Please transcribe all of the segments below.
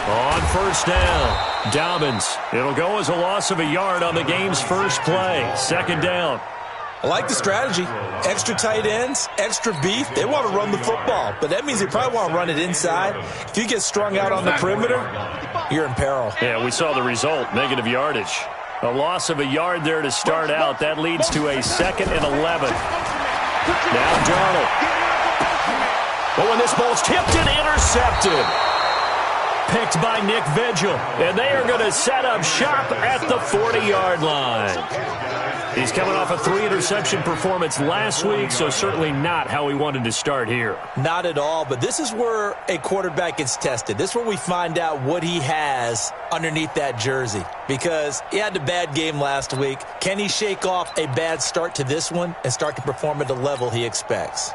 On first down, Dobbins. It'll go as a loss of a yard on the game's first play. Second down. I like the strategy. Extra tight ends, extra beef. They want to run the football, but that means they probably want to run it inside. If you get strung out on the perimeter, you're in peril. Yeah, we saw the result, negative yardage. A loss of a yard there to start out. That leads to a 2nd and 11. Now Darnold. But when this ball's tipped and intercepted. Picked by Nick Vigil. And they are going to set up shop at the 40-yard line. He's coming off a 3-interception performance last week, so certainly not how he wanted to start here. Not at all, but this is where a quarterback gets tested. This is where we find out what he has underneath that jersey. Because he had a bad game last week. Can he shake off a bad start to this one and start to perform at the level he expects?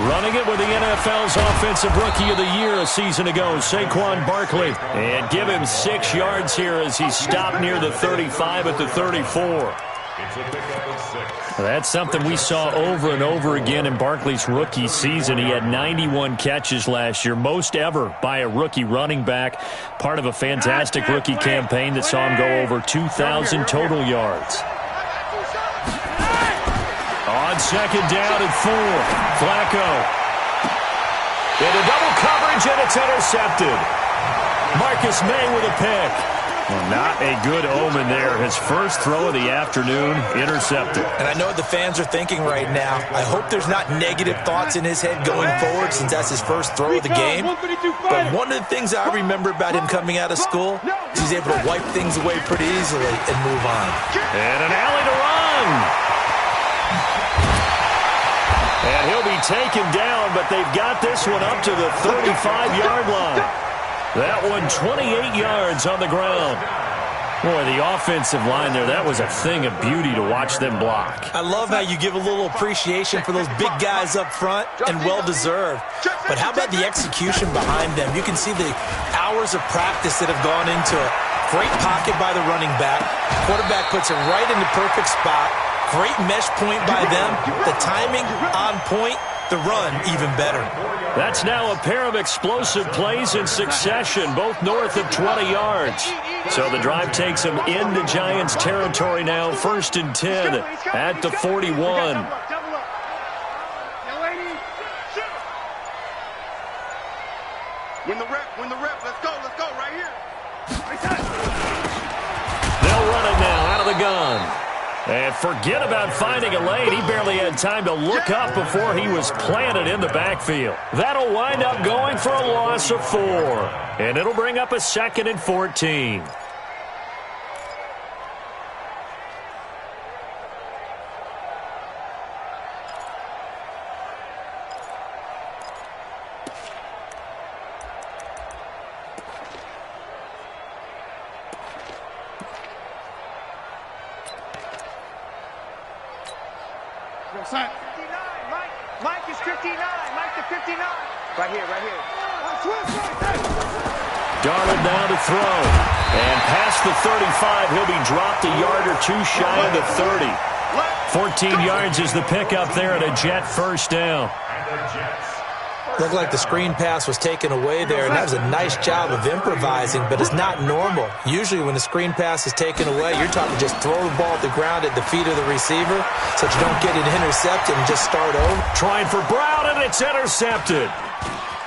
Running it with the NFL's Offensive Rookie of the Year a season ago, Saquon Barkley. And give him 6 yards here as he stopped near the 35 at the 34. That's something we saw over and over again in Barkley's rookie season. He had 91 catches last year, most ever by a rookie running back. Part of a fantastic rookie campaign that saw him go over 2,000 total yards. On second down and 4, Flacco. Into double coverage, and it's intercepted. Marcus May with a pick. Well, not a good omen there. His first throw of the afternoon, intercepted. And I know what the fans are thinking right now. I hope there's not negative thoughts in his head going forward since that's his first throw of the game. But one of the things I remember about him coming out of school is he's able to wipe things away pretty easily and move on. And an alley to run. And he'll be taken down, but they've got this one up to the 35-yard line. That one 28 yards on the ground. Boy, the offensive line there, that was a thing of beauty to watch them block. I love how you give a little appreciation for those big guys up front, and well-deserved. But how about the execution behind them? You can see the hours of practice that have gone into it. Great pocket by the running back. Quarterback puts it right in the perfect spot. Great mesh point by them. The timing on point. The run even better. That's now a pair of explosive plays in succession, both north of 20 yards. So the drive takes them into Giants territory now, 1st and 10 at the 41. Win the rep, let's go right here. They'll run it now out of the gun. And forget about finding a lane. He barely had time to look up before he was planted in the backfield. That'll wind up going for a loss of 4. And it'll bring up a 2nd and 14. Mike is 59. Mike to 59. Right here. Darnold now to throw. And past the 35, he'll be dropped a yard or 2 shy of the 30. 14 yards is the pickup there at a Jet first down. Looked like the screen pass was taken away there, and that was a nice job of improvising, but it's not normal. Usually when the screen pass is taken away, you're talking just throw the ball at the ground at the feet of the receiver so that you don't get it intercepted and just start over. Trying for Brown, and it's intercepted.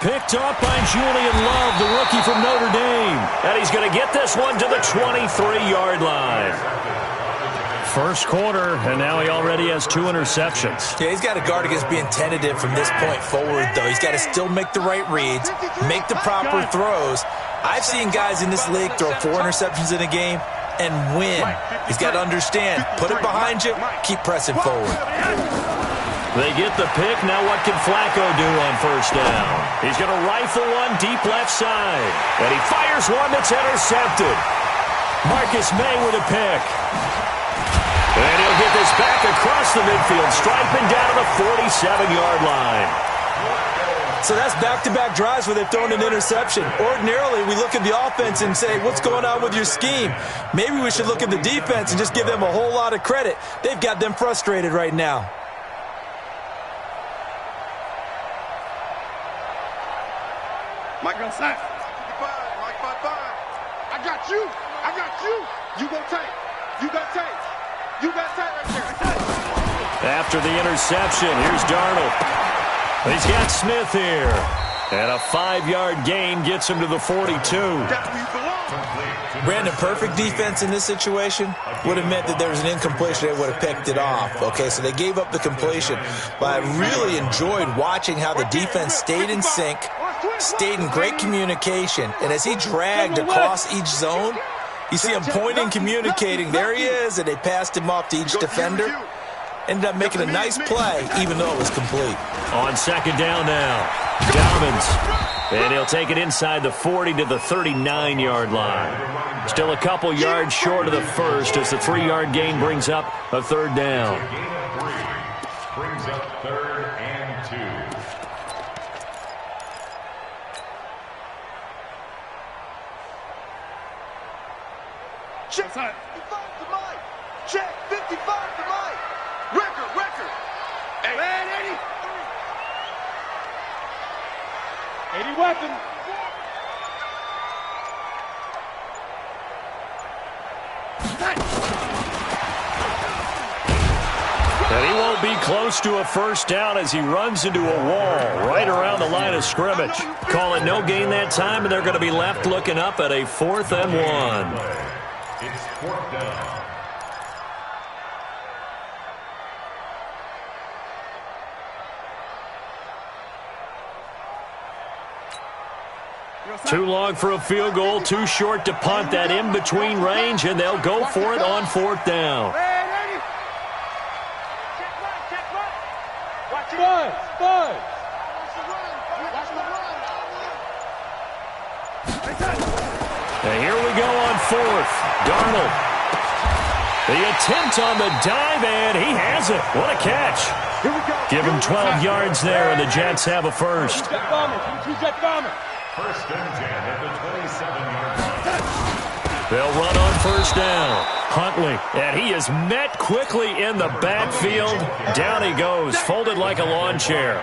Picked up by Julian Love, the rookie from Notre Dame. And he's going to get this one to the 23-yard line. First quarter, and now he already has 2 interceptions. Yeah, he's got to guard against being tentative from this point forward, though. He's got to still make the right reads, make the proper throws. I've seen guys in this league throw 4 interceptions in a game and win. He's got to understand, put it behind you, keep pressing forward. They get the pick. Now what can Flacco do on first down? He's going to rifle one deep left side. And he fires one that's intercepted. Marcus May with a pick. And he'll get this back across the midfield stripe and down to the 47-yard line. So that's back-to-back drives where they've thrown an interception. Ordinarily, we look at the offense and say, what's going on with your scheme? Maybe we should look at the defense and just give them a whole lot of credit. They've got them frustrated right now. Mike on side. Mike 5-5. I got you. I got you. You go tight. You got tight. You got tight right there. After the interception, here's Darnold. He's got Smith here. And a 5-yard gain gets him to the 42. Brandon, perfect defense in this situation would have meant that there was an incompletion. They would have picked it off. Okay, so they gave up the completion. But I really enjoyed watching how the defense stayed in sync, stayed in great communication. And as he dragged across each zone, you see him pointing, communicating. There he is, and they passed him off to each defender. Ended up making a nice play, even though it was complete. On second down now, Dobbins. And he'll take it inside the 40 to the 39-yard line. Still a couple yards short of the first as the 3-yard gain brings up a third down. Brings up 3rd and 2. Check 55 to Mike. Check 55 to Mike. Record. Hey, man, 80. 80 weapon. And he won't be close to a first down as he runs into a wall right around the line of scrimmage. Call it no gain that time, and they're going to be left looking up at a 4th and 1. It's 4th down. Too long for a field goal, too short to punt. That in-between range, and they'll go for it on 4th down. And here we go on 4th. Darnold. The attempt on the dive, and he has it. What a catch. Give him 12 yards there, and the Jets have a first. First and 10 at the 27-yard line. They'll run on first down. Huntley, and he is met quickly in the backfield. Down he goes, folded like a lawn chair.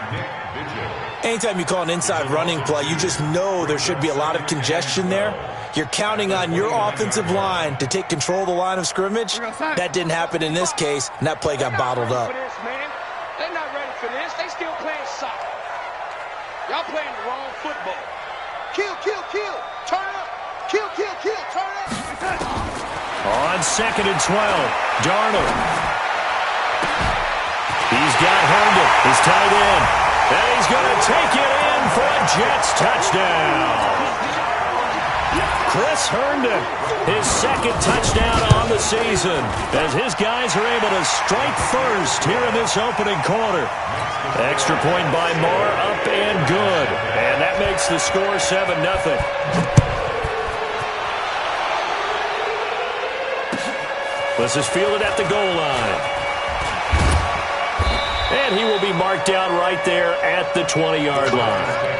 Anytime you call an inside running play, you just know there should be a lot of congestion there. You're counting on your offensive line to take control of the line of scrimmage. That didn't happen in this case, and that play got bottled up. They're not ready for this. They still playing soccer. Y'all playing the wrong football. Kill. Turn up. Kill. Turn up. On 2nd and 12, Darnold. He's got Herndon, his tight end. And he's going to take it in for a Jets touchdown. Chris Herndon, his 2nd touchdown on the season, as his guys are able to strike first here in this opening quarter. Extra point by Marr, up and good. And that makes the score 7-0. This is fielded at the goal line. And he will be marked down right there at the 20-yard line.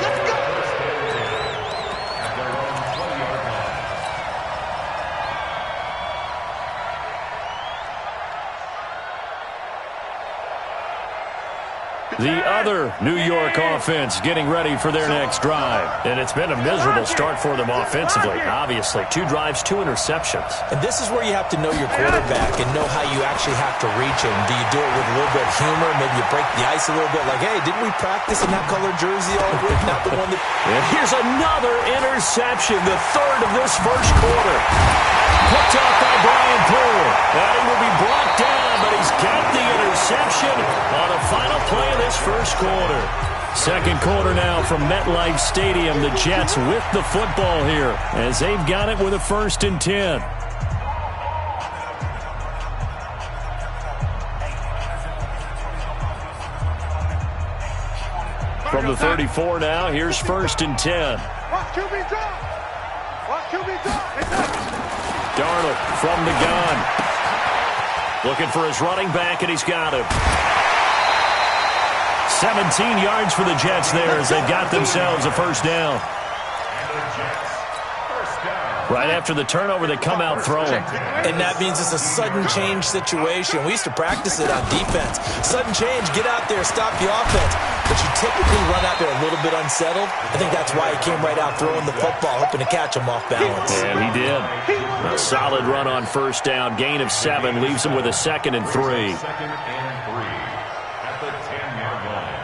The other New York offense getting ready for their next drive. And it's been a miserable start for them offensively, obviously. 2 drives, 2 interceptions. And this is where you have to know your quarterback and know how you actually have to reach him. Do you do it with a little bit of humor? Maybe you break the ice a little bit like, hey, didn't we practice in that colored jersey all week? Not the one that... And here's another interception, the 3rd of this first quarter. Picked off by Brian Poole. And he will be brought down, but he's got the interception on a final play of this first quarter. Second quarter now from MetLife Stadium. The Jets with the football here as they've got it with a 1st and 10. From the 34 now, here's 1st and 10. Darnold from the gun. Looking for his running back, and he's got him. 17 yards for the Jets there as they've got themselves a first down. Right after the turnover, they come out throwing. And that means it's a sudden change situation. We used to practice it on defense. Sudden change, get out there, stop the offense. But you typically run out there a little bit unsettled. I think that's why he came right out throwing the football, hoping to catch him off balance. And he did. A solid run on first down. Gain of 7 leaves him with a 2nd and 3. Second and 3 at the 10-yard line.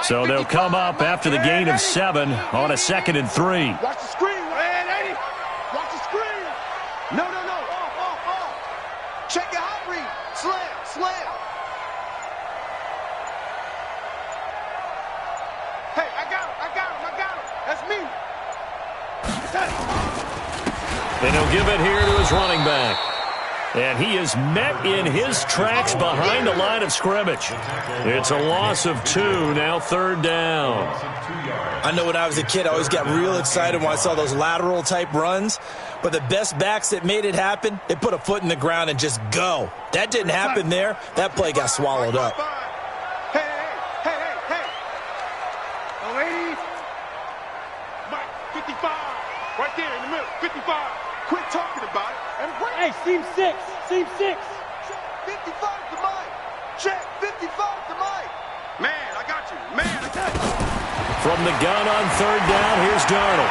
So they'll come up after the gain of 7 on a 2nd and 3. Watch the screen, man, Eddie. Watch the screen. No. Check your hot read. Slam. Hey, I got him. That's me. And he'll give it here to his running back. And he is met in his tracks behind the line of scrimmage. It's a loss of 2, now 3rd down. I know when I was a kid, I always got real excited when I saw those lateral-type runs. But the best backs that made it happen, they put a foot in the ground and just go. That didn't happen there. That play got swallowed up. Hey. Oh, ladies. Mike, 55. Right there in the middle, 55. Quit talking about it. Hey, seam 6. 55 to Mike. Check, 55 to Mike. Man, I got you. From the gun on 3rd down, here's Darnold.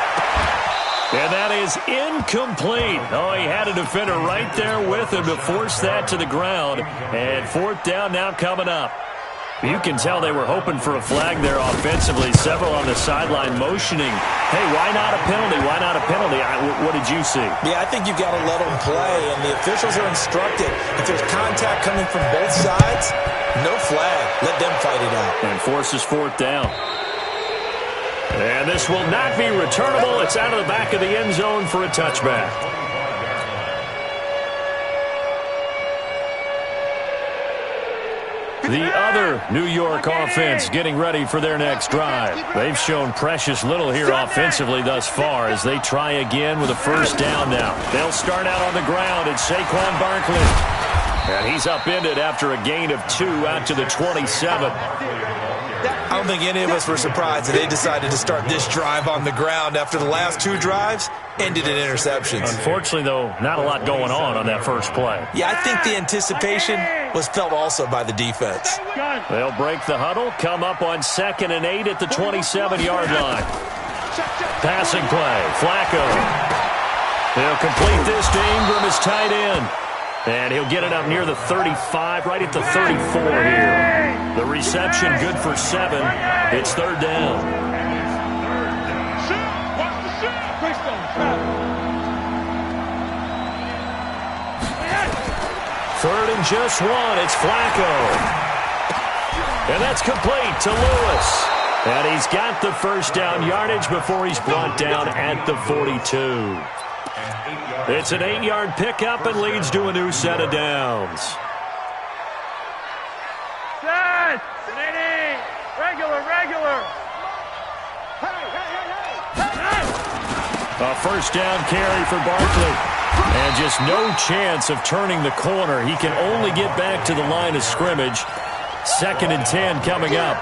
And that is incomplete. Oh, he had a defender right there with him to force that to the ground. And 4th down now coming up. You can tell they were hoping for a flag there offensively. Several on the sideline motioning. Hey, why not a penalty? What did you see? Yeah, I think you've got to let them play, and the officials are instructed. If there's contact coming from both sides, no flag. Let them fight it out. And forces 4th down. And this will not be returnable. It's out of the back of the end zone for a touchback. The other New York offense getting ready for their next drive. They've shown precious little here offensively thus far as they try again with a first down now. They'll start out on the ground. It's Saquon Barkley. And he's upended after a gain of 2 out to the 27. I don't think any of us were surprised that they decided to start this drive on the ground after the last 2 drives ended in interceptions. Unfortunately, though, not a lot going on that first play. Yeah, I think the anticipation was felt also by the defense. They'll break the huddle, come up on 2nd and 8 at the 27-yard line. Passing play, Flacco. He'll complete this to Ingram as tight end. And he'll get it up near the 35, right at the 34 here. The reception good for 7. It's 3rd down. Third and just 1. It's Flacco. And that's complete to Lewis. And he's got the first down yardage before he's brought down at the 42. It's an 8-yard pickup and leads to a new set of downs. Set! Regular! A first down carry for Barkley. And just no chance of turning the corner. He can only get back to the line of scrimmage. 2nd and 10 coming up.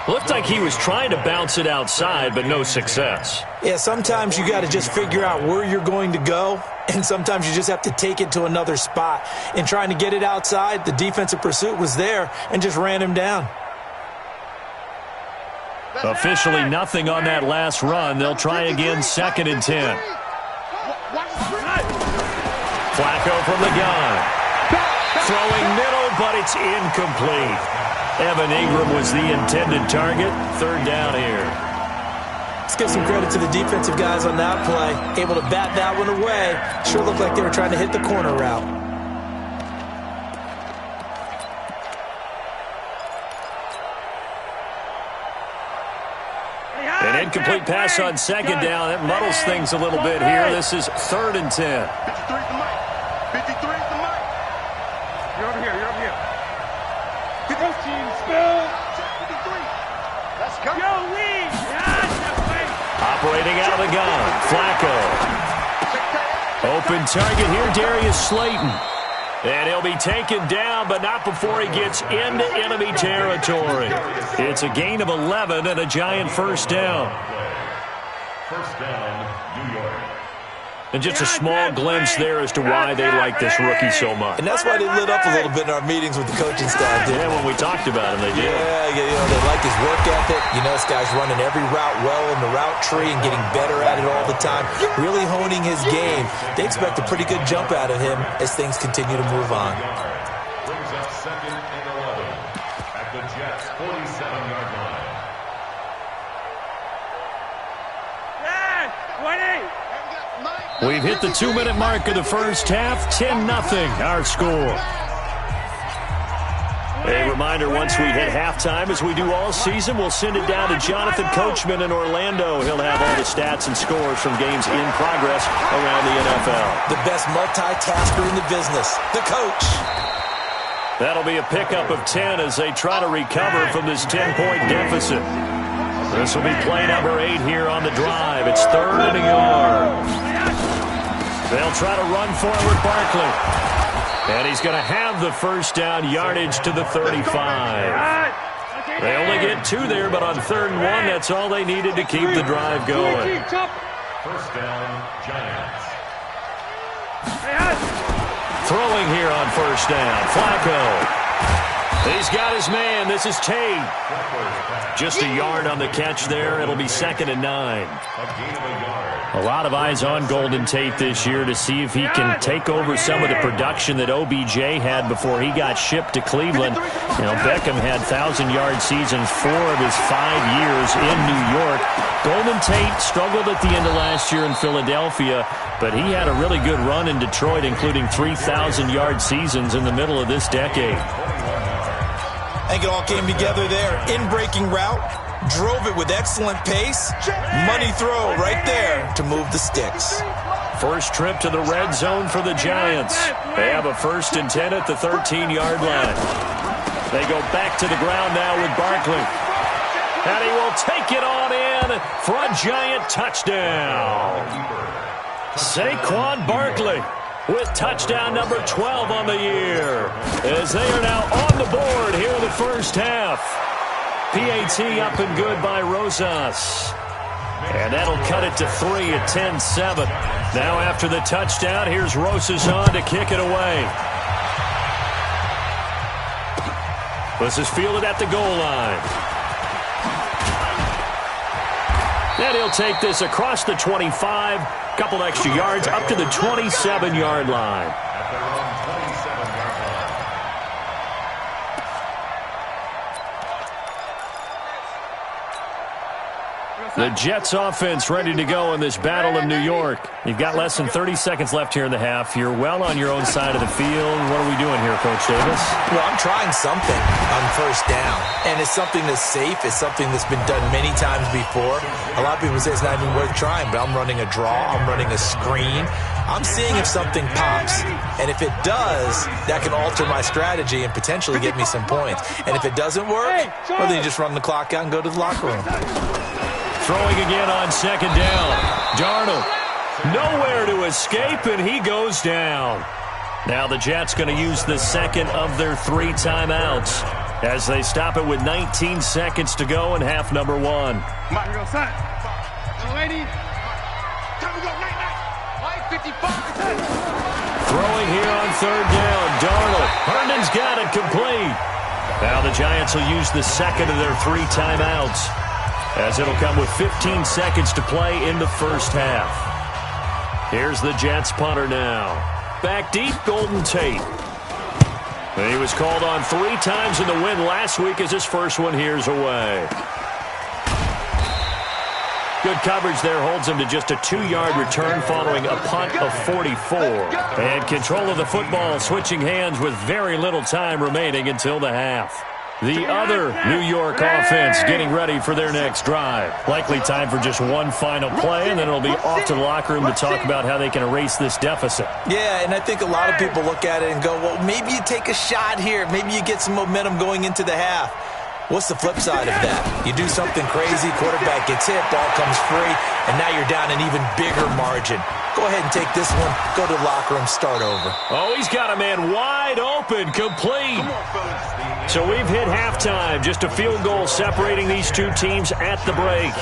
Looked like he was trying to bounce it outside, but no success. Yeah, sometimes you got to just figure out where you're going to go, and sometimes you just have to take it to another spot. In trying to get it outside, the defensive pursuit was there and just ran him down. Officially nothing on that last run. They'll try again, 2nd and 10. Flacco from the gun. Throwing middle, but it's incomplete. Evan Ingram was the intended target. 3rd down here. Let's give some credit to the defensive guys on that play. Able to bat that one away. Sure looked like they were trying to hit the corner route. An incomplete pass on 2nd down. That muddles things a little bit here. This is 3rd and 10. 53's the mic. 53's the mic. You're over here. Coaching spill. 53. Let's go. Yo, lead. Operating out of the gun. Flacco. Open target here, Darius Slayton. And he'll be taken down, but not before he gets into enemy territory. It's a gain of 11 and a Giant first down. First down, New York. And just a small glimpse there as to why they like this rookie so much. And that's why they lit up a little bit in our meetings with the coaching staff. Yeah, when we talked about him, they did. Yeah, they like his work ethic. This guy's running every route well in the route tree and getting better at it all the time, really honing his game. They expect a pretty good jump out of him as things continue to move on. Brings up 2nd and 11 at the Jets' 47-yard line. 20. We've hit the 2-minute mark of the first half. 10-0 our score. A reminder, once we hit halftime, as we do all season, we'll send it down to Jonathan Coachman in Orlando. He'll have all the stats and scores from games in progress around the NFL. The best multitasker in the business, the coach. That'll be a pickup of 10 as they try to recover from this 10-point deficit. This will be play number 8 here on the drive. It's 3rd and a yard. They'll try to run forward Barkley. And he's going to have the first down, yardage to the 35. They only get 2 there, but on 3rd and 1, that's all they needed to keep the drive going. First down, Giants. Throwing here on first down, Flacco. He's got his man. This is Tate. Just a yard on the catch there. It'll be 2nd and 9. A lot of eyes on Golden Tate this year to see if he can take over some of the production that OBJ had before he got shipped to Cleveland. Beckham had 1,000-yard seasons 4 of his 5 years in New York. Golden Tate struggled at the end of last year in Philadelphia, but he had a really good run in Detroit, including 3,000-yard seasons in the middle of this decade. I think it all came together there. In-breaking route, drove it with excellent pace. Money throw right there to move the sticks. First trip to the red zone for the Giants. They have a 1st and 10 at the 13-yard line. They go back to the ground now with Barkley. And he will take it on in for a Giant touchdown. Saquon Barkley with touchdown number 12 on the year, as they are now on the board here in the first half. PAT up and good by Rosas. And that'll cut it to 3 at 10-7. Now after the touchdown, here's Rosas on to kick it away. This is fielded at the goal line. And he'll take this across the 25, couple extra yards, up to the 27-yard line. At their own 27-yard line. The Jets offense ready to go in this battle in New York. You've got less than 30 seconds left here in the half. You're well on your own side of the field. What are we doing here, Coach Davis? Well, I'm trying something on first down, and it's something that's safe. It's something that's been done many times before. A lot of people say it's not even worth trying, but I'm running a draw. I'm running a screen. I'm seeing if something pops, and if it does, that can alter my strategy and potentially get me some points. And if it doesn't work, well, then you just run the clock out and go to the locker room. Throwing again on 2nd down. Darnold, nowhere to escape, and he goes down. Now the Jets going to use the second of their 3 timeouts as they stop it with 19 seconds to go in half number 1. Mike, go son. Lady. Time to go. Night. 55. Throwing here on 3rd down. Darnold. Herndon's got it complete. Now the Giants will use the second of their 3 timeouts, as it'll come with 15 seconds to play in the first half. Here's the Jets punter now. Back deep, Golden Tate. And he was called on 3 times in the win last week as his first one here's away. Good coverage there holds him to just a 2-yard return following a punt of 44. And control of the football switching hands with very little time remaining until the half. The other New York offense getting ready for their next drive. Likely time for just one final play, and then it'll be off to the locker room to talk about how they can erase this deficit. Yeah, and I think a lot of people look at it and go, well, maybe you take a shot here. Maybe you get some momentum going into the half. What's the flip side of that? You do something crazy, quarterback gets hit, ball comes free, and now you're down an even bigger margin. margin. Go ahead and take this one, go to the locker room, start over. Oh, he's got a man wide open, complete. So we've hit halftime, just a field goal separating these two teams at the break.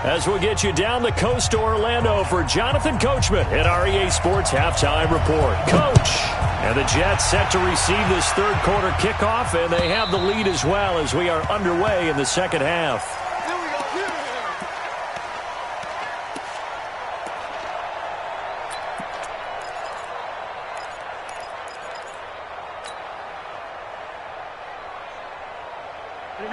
As we'll get you down the coast to Orlando for Jonathan Coachman at our EA Sports Halftime Report. Coach! And the Jets set to receive this third quarter kickoff, and they have the lead as well as we are underway in the second half.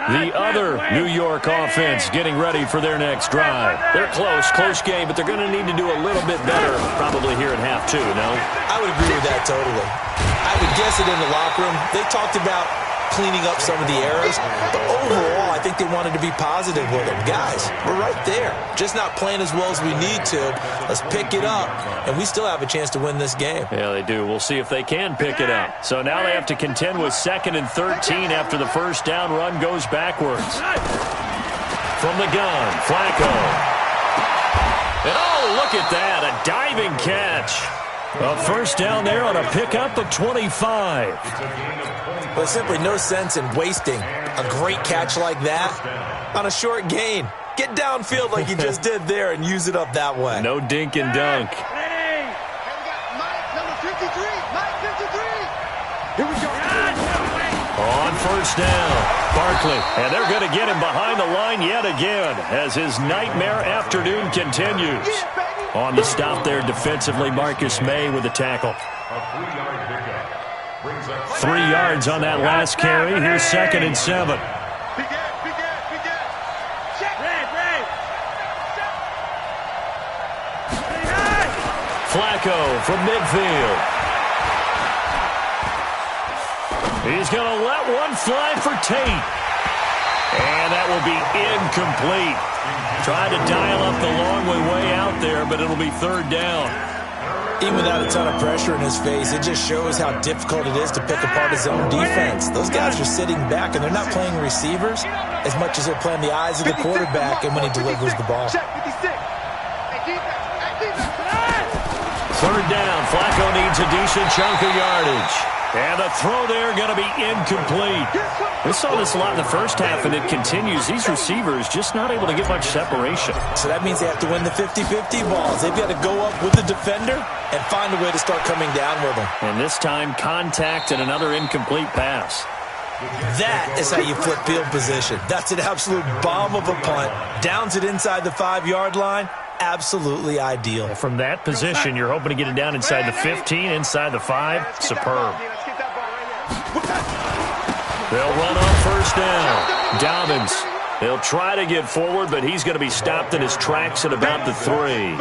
The other New York offense getting ready for their next drive. They're close game, but they're going to need to do a little bit better probably here at half two, no? I would agree with that totally. I would guess it in the locker room. They talked about cleaning up some of the errors, but overall, I think they wanted to be positive with them. Guys, we're right there. Just not playing as well as we need to. Let's pick it up, and we still have a chance to win this game. Yeah, they do. We'll see if they can pick it up. So now they have to contend with 2nd and 13 after the first down run goes backwards. From the gun, Flacco. And oh, look at that, a diving catch. A first down there on a pickup of 25. Well, simply no sense in wasting a great catch like that on a short gain. Get downfield like you just did there and use it up that way. No dink and dunk. Hey, we got Mike, number 53. Mike 53. Here we go. On first down, Barkley. And they're going to get him behind the line yet again as his nightmare afternoon continues. On the stop there defensively, Marcus May with the tackle. 3 yards on that last carry. Here's 2nd and 7. Flacco from midfield. He's going to let one fly for Tate. And that will be incomplete. Tried to dial up the long way out there, but it'll be 3rd down. Even without a ton of pressure in his face, it just shows how difficult it is to pick apart his own defense. Those guys are sitting back, and they're not playing receivers as much as they're playing the eyes of the quarterback and when he delivers the ball. 3rd down. Flacco needs a decent chunk of yardage. And the throw there going to be incomplete. We saw this a lot in the first half, and it continues. These receivers just not able to get much separation. So that means they have to win the 50-50 balls. They've got to go up with the defender and find a way to start coming down with them. And this time, contact and another incomplete pass. That is how you flip field position. That's an absolute bomb of a punt. Downs it inside the 5-yard line. Absolutely ideal. From that position, you're hoping to get it down inside the 15, inside the 5. Superb. They'll run on first down. Dobbins. They'll try to get forward, but he's going to be stopped in his tracks at about the 3.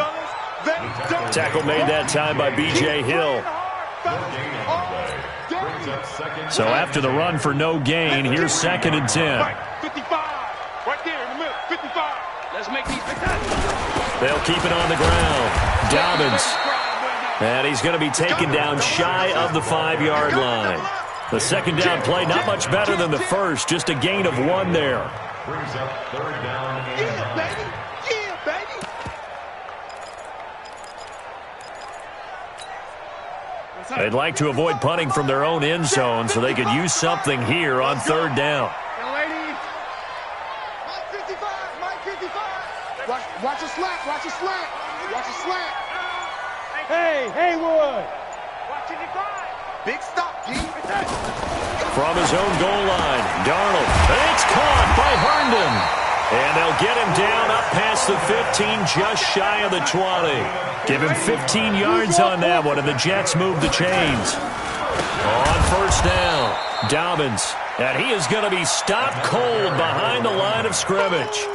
Tackle made that time by B.J. Hill. So after the run for no gain, here's 2nd and 10. 55. Right there in the middle. 55. Let's make these. They'll keep it on the ground. Dobbins. And he's going to be taken down shy of the 5-yard line. The second down play, not much better than the first, just a gain of 1 there. Brings up 3rd down and 9. Yeah, baby. They'd like to avoid punting from their own end zone so they could use something here on 3rd down. Watch a slack, watch a slack, watch a slack. Hey, Haywood. Big stop, G. From his own goal line, Darnold. It's caught by Herndon. And they'll get him down up past the 15, just shy of the 20. Give him 15 yards on that one, and the Jets move the chains. On first down, Dobbins. And he is going to be stopped cold behind the line of scrimmage.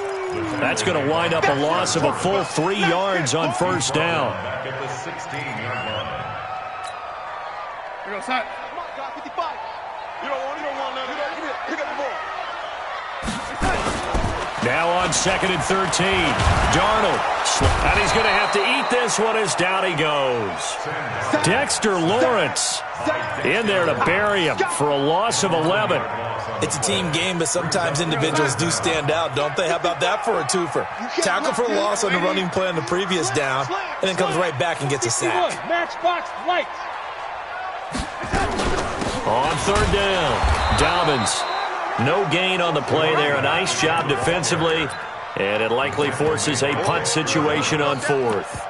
That's going to wind up a loss of a full 3 yards on first down. Back at the 16-yard line. Here goes Hot. Come on, God, 55. You don't want to let it. Pick up the ball. Now on 2nd and 13. Darnold. And he's going to have to eat this one as down he goes. Dexter Lawrence in there to bury him for a loss of 11. It's a team game, but sometimes individuals do stand out, don't they? How about that for a twofer? Tackle for a loss on the running play on the previous down, and then comes right back and gets a sack. Matchbox lights. On 3rd down, Dobbins. No gain on the play there. A nice job defensively, and it likely forces a punt situation on 4th.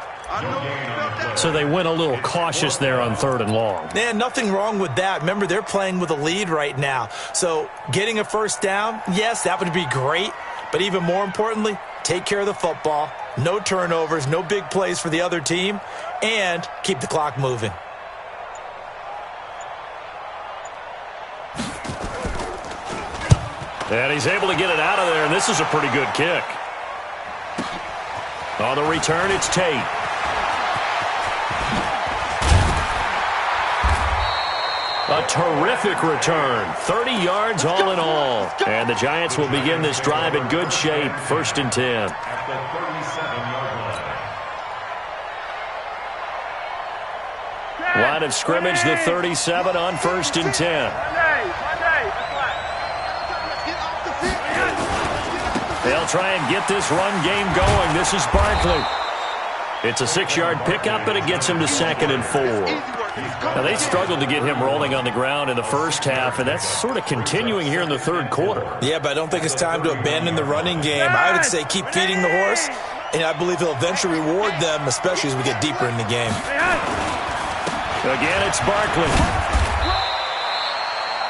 So they went a little cautious there on 3rd and long. Man, nothing wrong with that. Remember, they're playing with a lead right now. So getting a first down, yes, that would be great. But even more importantly, take care of the football. No turnovers, no big plays for the other team, and keep the clock moving. And he's able to get it out of there, and this is a pretty good kick. On the return, it's Tate. A terrific return. 30 yards all in all. And the Giants will begin this drive in good shape. 1st and 10. At the 37-yard line. Line of scrimmage, the 37 on 1st and 10. They'll try and get this run game going. This is Barkley. It's a 6-yard pickup, but it gets him to 2nd and 4. Now, they struggled to get him rolling on the ground in the first half, and that's sort of continuing here in the 3rd quarter. Yeah, but I don't think it's time to abandon the running game. I would say keep feeding the horse, and I believe he'll eventually reward them, especially as we get deeper in the game. Again, it's Barkley.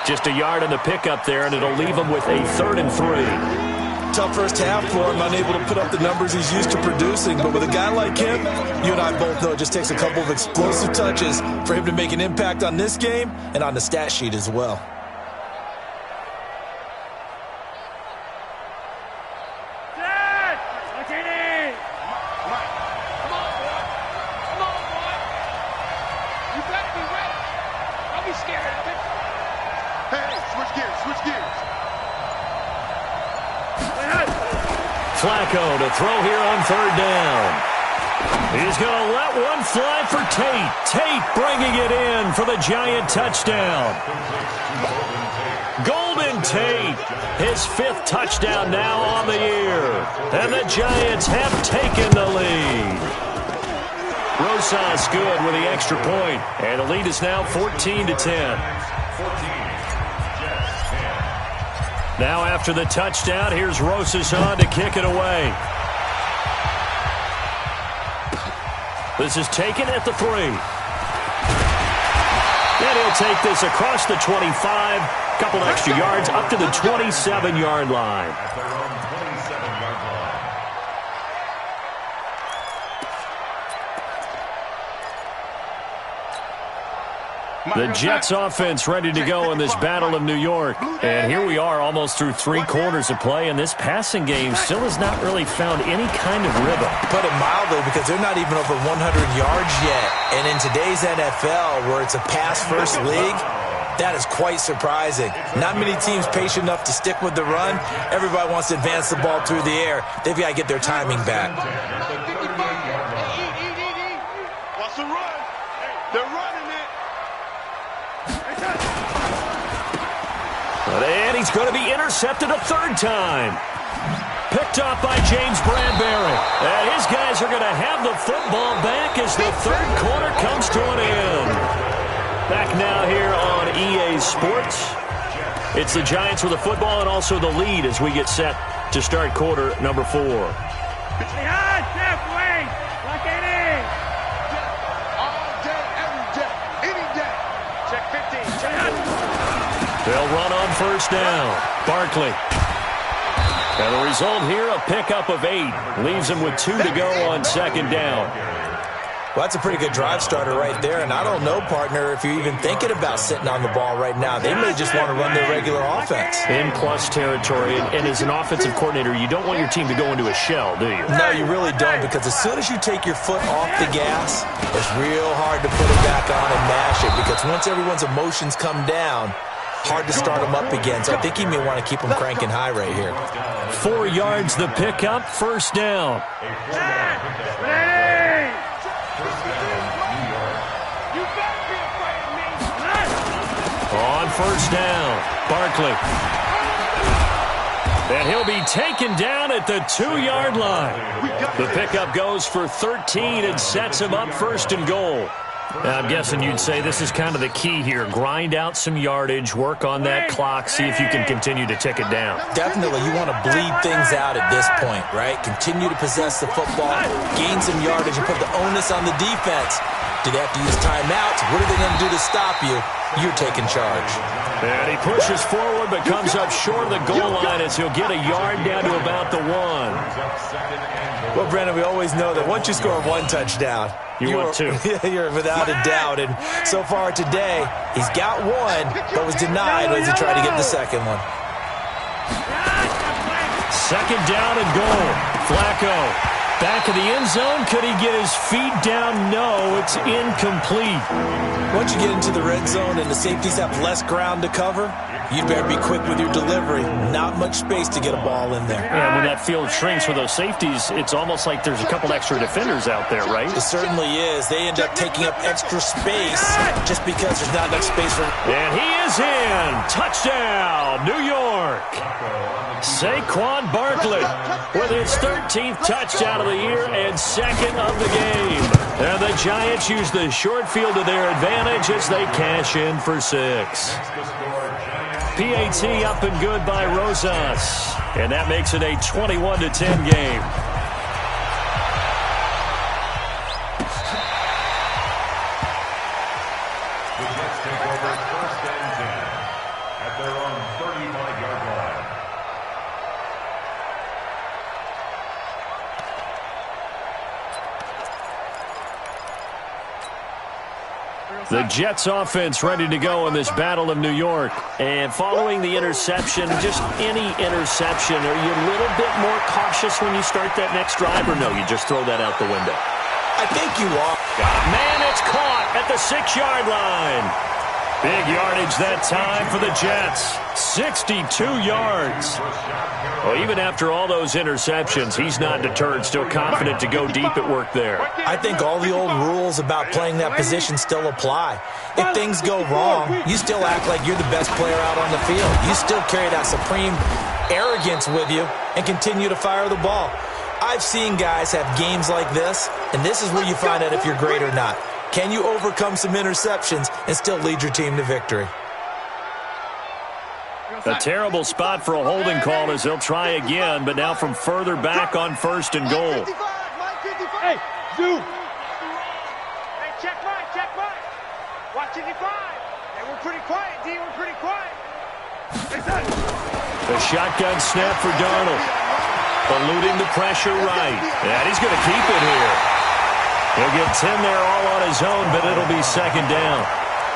Just a yard on the pickup there, and it'll leave him with a 3rd and 3. Tough first half for him, unable to put up the numbers he's used to producing. But with a guy like him, you and I both know it just takes a couple of explosive touches for him to make an impact on this game and on the stat sheet as well. Dad! Look at it! Come on, boy. Come on, boy. You better be ready. Don't be scared of it. Hey, switch gears, switch gears. Flacco to throw here on 3rd down. He's going to let one fly for Tate. Tate bringing it in for the Giant touchdown. Golden Tate, his 5th touchdown now on the year. And the Giants have taken the lead. Rosas good with the extra point. And the lead is now 14-10. Now after the touchdown, here's Rosas on to kick it away. This is taken at the 3. And he'll take this across the 25. Couple extra yards up to the 27-yard line. At their own 27-yard line. The Jets offense ready to go in this Battle of New York. And here we are almost through 3 quarters of play, and this passing game still has not really found any kind of rhythm. Put it mildly, because they're not even over 100 yards yet. And in today's NFL, where it's a pass-first league, that is quite surprising. Not many teams patient enough to stick with the run. Everybody wants to advance the ball through the air. They've got to get their timing back. What's the run? They're running it. And he's going to be intercepted a 3rd time. Picked up by James Bradbury. And his guys are going to have the football back as the 3rd quarter comes to an end. Back now here on EA Sports. It's the Giants with the football and also the lead as we get set to start quarter number 4. Behind, halfway. Lock it in. All day, every day, any day. Check 15. Check 15. They'll run on 1st down. Barkley. And the result here, a pickup of 8. Leaves him with 2 to go on 2nd down. Well, that's a pretty good drive starter right there. And I don't know, partner, if you're even thinking about sitting on the ball right now. They may just want to run their regular offense. In plus territory. And as an offensive coordinator, you don't want your team to go into a shell, do you? No, you really don't, because as soon as you take your foot off the gas, it's real hard to put it back on and mash it, because once everyone's emotions come down, Hard to start him up again, so I think he may want to keep him cranking high right here. 4 yards the pickup, first down. Ready! You better be afraid of me. On first down, Barkley. And he'll be taken down at the 2-yard line. The pickup goes for 13 and sets him up first and goal. Now, I'm guessing you'd say this is kind of the key here. Grind out some yardage, work on that clock, see if you can continue to tick it down. Definitely, you want to bleed things out at this point, right? Continue to possess the football, gain some yardage, and put the onus on the defense. Do they have to use timeouts? What are they going to do to stop you? You're taking charge. And he pushes forward but comes up short of the goal line as he'll get a yard down to about the 1. Well, Brandon, we always know that once you score one touchdown, want two. You're without a doubt. And so far today, he's got one, but was denied as he tried to get the second one. Second down and goal. Flacco back of the end zone. Could he get his feet down? No, it's incomplete. Once you get into the red zone and the safeties have less ground to cover, you better be quick with your delivery. Not much space to get a ball in there. And when that field shrinks for those safeties, it's almost like there's a couple extra defenders out there, right? It certainly is. They end up taking up extra space just because there's not enough space for... And he is in. Touchdown, New York. Saquon Barkley with his 13th touchdown of the year and second of the game. And the Giants use the short field to their advantage as they cash in for 6. PAT up and good by Rosas. And that makes it a 21-10 game. The Jets take over first and 10 at their own 35-yard line. The Jets offense ready to go in this Battle of New York. And following the interception, just any interception, are you a little bit more cautious when you start that next drive, or no, you just throw that out the window? I think you are. Man, it's caught at the 6-yard line. Big yardage that time for the Jets. 62 yards. Well, even after all those interceptions, he's not deterred, still confident to go deep at work there. I think all the old rules about playing that position still apply. If things go wrong, you still act like you're the best player out on the field. You still carry that supreme arrogance with you and continue to fire the ball. I've seen guys have games like this, and this is where you find out if you're great or not. Can you overcome some interceptions and still lead your team to victory? A terrible spot for a holding call as they'll try again, but now from further back on first and goal. Hey, Zoo! Hey, check mine. Watch it, 5. Hey, we're pretty quiet, D. We're pretty quiet. The shotgun snap for Darnold. Eluding the pressure right. And he's going to keep it here. He'll get 10 there all on his own, but it'll be second down.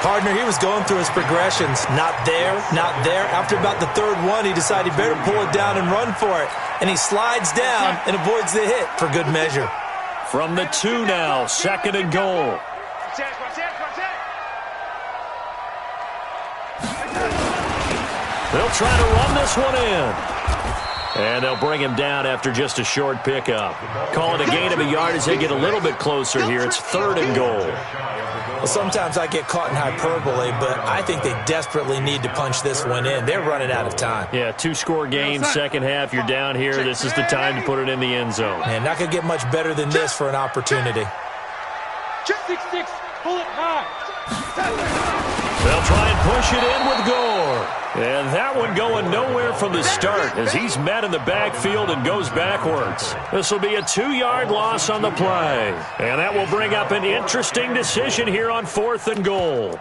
Partner, he was going through his progressions. Not there, not there. After about the third one, he decided he better pull it down and run for it. And he slides down and avoids the hit for good measure. From the 2 now, second and goal. They'll try to run this one in. And they'll bring him down after just a short pickup. Call it a gain of a yard as they get a little bit closer here. It's third and goal. Well, sometimes I get caught in hyperbole, but I think they desperately need to punch this one in. They're running out of time. Yeah, 2-score game, second half. You're down here. This is the time to put it in the end zone. Man, not going to get much better than this for an opportunity. 6-6, pull it high. They'll try and push it in with Gore. And that one going nowhere from the start as he's met in the backfield and goes backwards. This will be a 2-yard loss on the play. And that will bring up an interesting decision here on fourth and goal.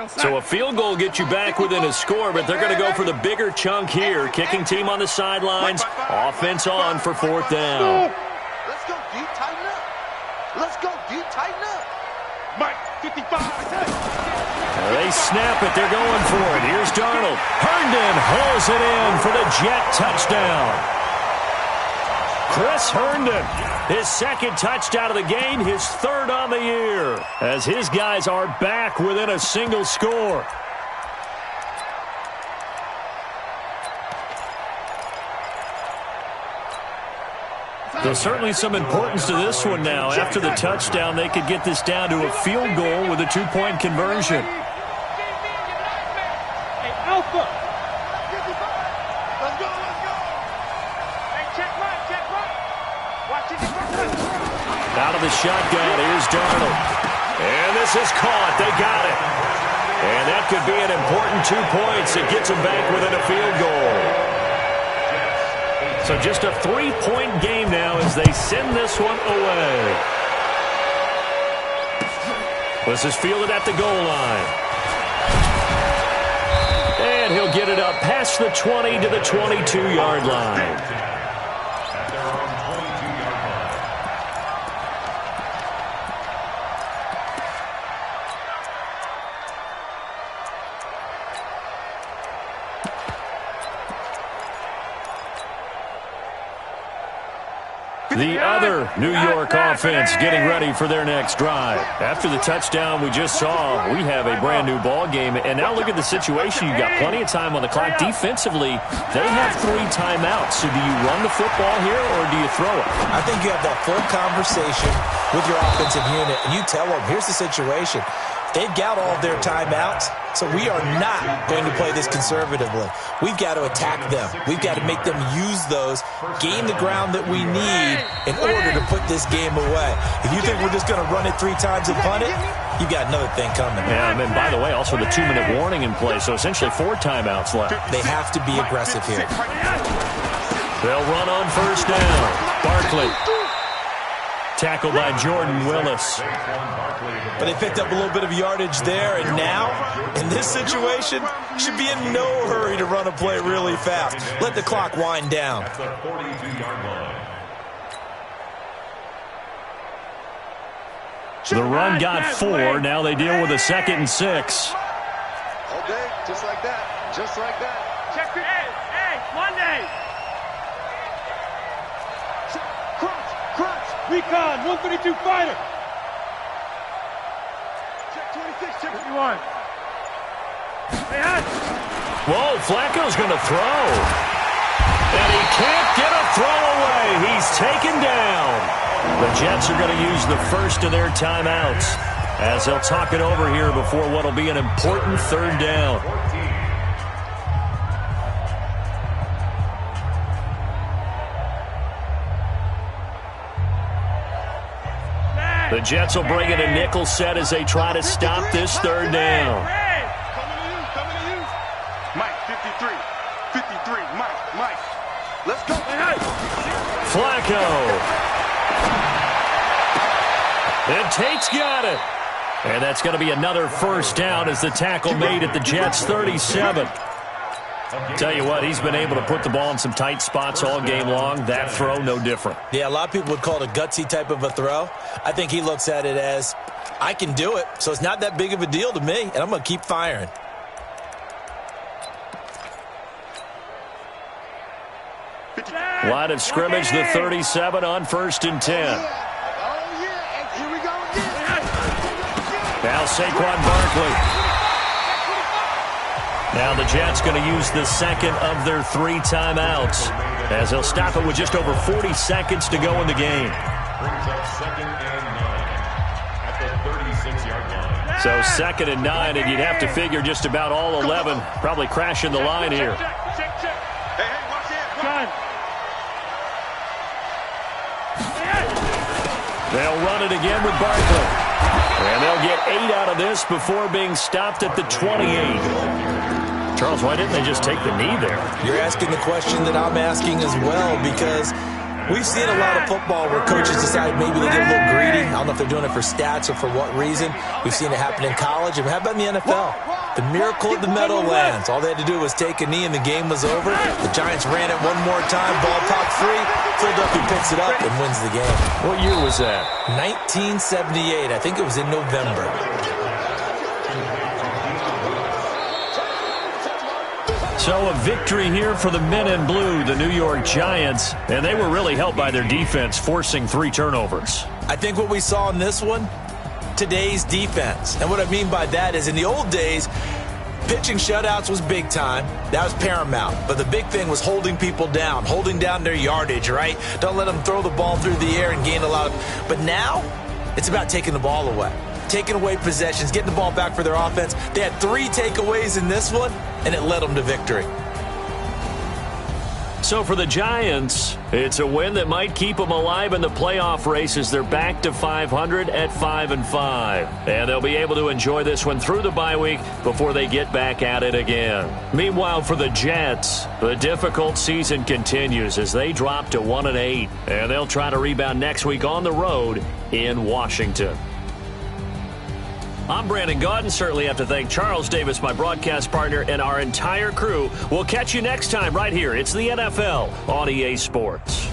So a field goal gets you back within a score, but they're going to go for the bigger chunk here. Kicking team on the sidelines. Offense on for fourth down. Let's go deep, tighten up. Let's go deep, tighten up. Mike, 55. They snap it. They're going for it. Here's Darnold. Herndon hauls it in for the Jet touchdown. Chris Herndon, his second touchdown of the game, his third on the year, as his guys are back within a single score. There's certainly some importance to this one now. After the touchdown, they could get this down to a field goal with a two-point conversion. Hey, Alpha. Let's go, let's go. Hey, check right, check right. Watch it. Out of the shotgun, here's Darnold. And this is caught. They got it. And that could be an important 2 points. It gets them back within a field goal. So just a 3-point game now as they send this one away. This is fielded at the goal line. And he'll get it up past the 20 to the 22-yard line. At their own 22-yard line. The other New York offense getting ready for their next drive. After the touchdown we just saw, we have a brand-new ball game. And now look at the situation. You've got plenty of time on the clock. Defensively, they have 3 timeouts. So do you run the football here or do you throw it? I think you have that full conversation with your offensive unit, and you tell them, here's the situation. They've got all of their timeouts, so we are not going to play this conservatively. We've got to attack them. We've got to make them use those, gain the ground that we need in order to put this game away. If you think we're just going to run it 3 times and punt it, you've got another thing coming. Yeah, and by the way, also the 2-minute warning in play, so essentially 4 timeouts left. They have to be aggressive here. They'll run on first down. Barkley. Tackled by Jordan Willis. But they picked up a little bit of yardage there, and now, in this situation, should be in no hurry to run a play really fast. Let the clock wind down. At the 42-yard line. The run got 4. Now they deal with a 2nd and 6. Okay, just like that. Just like that. Check it. Hey, Monday. Crunch. Recon, 132 fighter. Check 26, check 51. Hey, Hunt. Whoa, Flacco's going to throw. And he can't get a throw away. He's taken down. The Jets are going to use the first of their timeouts as they'll talk it over here before what will be an important 3rd down. The Jets will bring it a nickel set as they try to stop this 3rd down. Coming to you. Mike, 53. 53, Mike. Let's go. Flacco. And Tate's got it. And that's going to be another first down as the tackle made at the Jets' 37. Tell you what, he's been able to put the ball in some tight spots all game long. That throw, no different. Yeah, a lot of people would call it a gutsy type of a throw. I think he looks at it as, I can do it, so it's not that big of a deal to me, and I'm going to keep firing. Line of scrimmage, the 37 on 1st and 10. Oh, yeah. Here we go again. Now Saquon Barkley. Now the Jets going to use the 2nd of their 3 timeouts as they'll stop it with just over 40 seconds to go in the game. Brings up 2nd and 9 at the 36-yard line. So 2nd and 9, and you'd have to figure just about all 11 probably crashing the line here. Check. Hey, watch it. Gun. They'll run it again with Barkley. And they'll get 8 out of this before being stopped at the 28. Charles, why didn't they just take the knee there? You're asking the question that I'm asking as well, because we've seen a lot of football where coaches decide maybe they get a little greedy. I don't know if they're doing it for stats or for what reason. We've seen it happen in college. And how about in the NFL? The miracle of the Meadowlands. All they had to do was take a knee and the game was over. The Giants ran it one more time. Ball popped free. Philadelphia picks it up and wins the game. What year was that? 1978. I think it was in November. So a victory here for the men in blue, the New York Giants, and they were really helped by their defense, forcing 3 turnovers. I think what we saw in this one, today's defense. And what I mean by that is in the old days, pitching shutouts was big time. That was paramount. But the big thing was holding people down, holding down their yardage, right? Don't let them throw the ball through the air and gain a lot of... But now, it's about taking the ball away. Taking away possessions, getting the ball back for their offense. They had 3 takeaways in this one, and it led them to victory. So for the Giants, it's a win that might keep them alive in the playoff race as they're back to 500 at 5-5. And they'll be able to enjoy this one through the bye week before they get back at it again. Meanwhile, for the Jets, the difficult season continues as they drop to 1-8. And they'll try to rebound next week on the road in Washington. I'm Brandon Gaudin. Certainly have to thank Charles Davis, my broadcast partner, and our entire crew. We'll catch you next time right here. It's the NFL on EA Sports.